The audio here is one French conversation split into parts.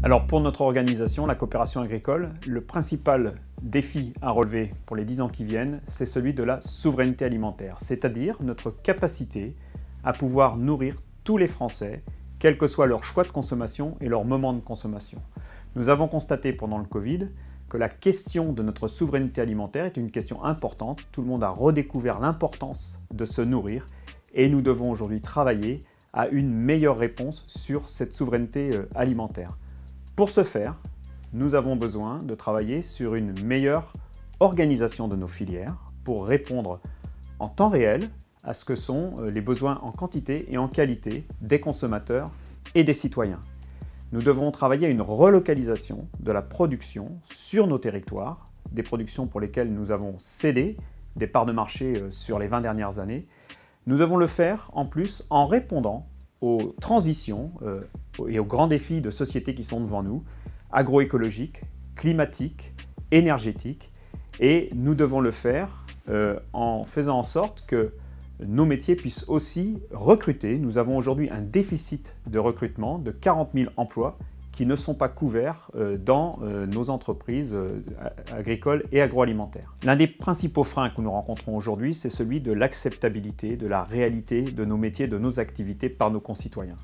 Alors pour notre organisation, la coopération agricole, le principal défi à relever pour les 10 ans qui viennent, c'est celui de la souveraineté alimentaire, c'est-à-dire notre capacité à pouvoir nourrir tous les Français, quel que soit leur choix de consommation et leur moment de consommation. Nous avons constaté pendant le Covid que la question de notre souveraineté alimentaire est une question importante. Tout le monde a redécouvert l'importance de se nourrir et nous devons aujourd'hui travailler à une meilleure réponse sur cette souveraineté alimentaire. Pour ce faire, nous avons besoin de travailler sur une meilleure organisation de nos filières pour répondre en temps réel à ce que sont les besoins en quantité et en qualité des consommateurs et des citoyens. Nous devons travailler à une relocalisation de la production sur nos territoires, des productions pour lesquelles nous avons cédé des parts de marché sur les 20 dernières années. Nous devons le faire en plus en répondant aux transitions et aux grands défis de société qui sont devant nous, agroécologiques, climatiques, énergétiques, et nous devons le faire en faisant en sorte que nos métiers puissent aussi recruter. Nous avons aujourd'hui un déficit de recrutement de 40 000 emplois qui ne sont pas couverts dans nos entreprises agricoles et agroalimentaires. L'un des principaux freins que nous rencontrons aujourd'hui, c'est celui de l'acceptabilité, de la réalité de nos métiers, de nos activités par nos concitoyens.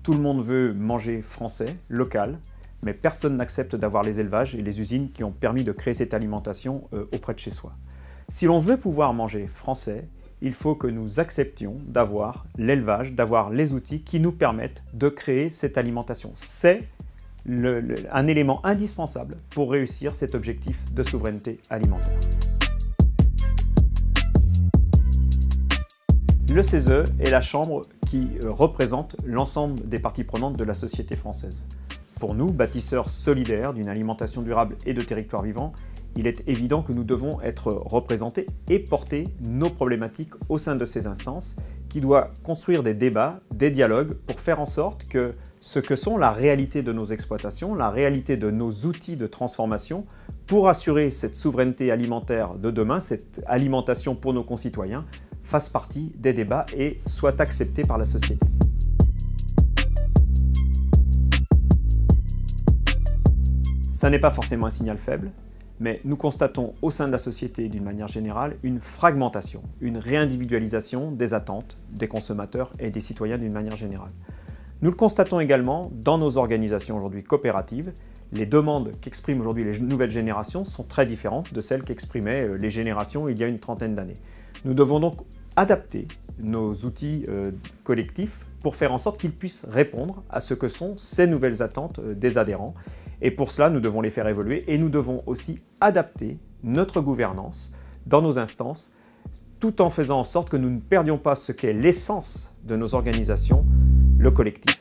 Tout le monde veut manger français, local, mais personne n'accepte d'avoir les élevages et les usines qui ont permis de créer cette alimentation auprès de chez soi. Si l'on veut pouvoir manger français, il faut que nous acceptions d'avoir l'élevage, d'avoir les outils qui nous permettent de créer cette alimentation. C'est un élément indispensable pour réussir cet objectif de souveraineté alimentaire. Le CESE est la chambre qui représente l'ensemble des parties prenantes de la société française. Pour nous, bâtisseurs solidaires d'une alimentation durable et de territoires vivants, il est évident que nous devons être représentés et porter nos problématiques au sein de ces instances qui doivent construire des débats, des dialogues pour faire en sorte que ce que sont la réalité de nos exploitations, la réalité de nos outils de transformation pour assurer cette souveraineté alimentaire de demain, cette alimentation pour nos concitoyens, fasse partie des débats et soit acceptée par la société. Ça n'est pas forcément un signal faible, mais nous constatons au sein de la société d'une manière générale une fragmentation, une réindividualisation des attentes des consommateurs et des citoyens d'une manière générale. Nous le constatons également dans nos organisations aujourd'hui coopératives. Les demandes qu'expriment aujourd'hui les nouvelles générations sont très différentes de celles qu'exprimaient les générations il y a une trentaine d'années. Nous devons donc adapter nos outils collectifs pour faire en sorte qu'ils puissent répondre à ce que sont ces nouvelles attentes des adhérents. Et pour cela, nous devons les faire évoluer et nous devons aussi adapter notre gouvernance dans nos instances, tout en faisant en sorte que nous ne perdions pas ce qu'est l'essence de nos organisations, le collectif.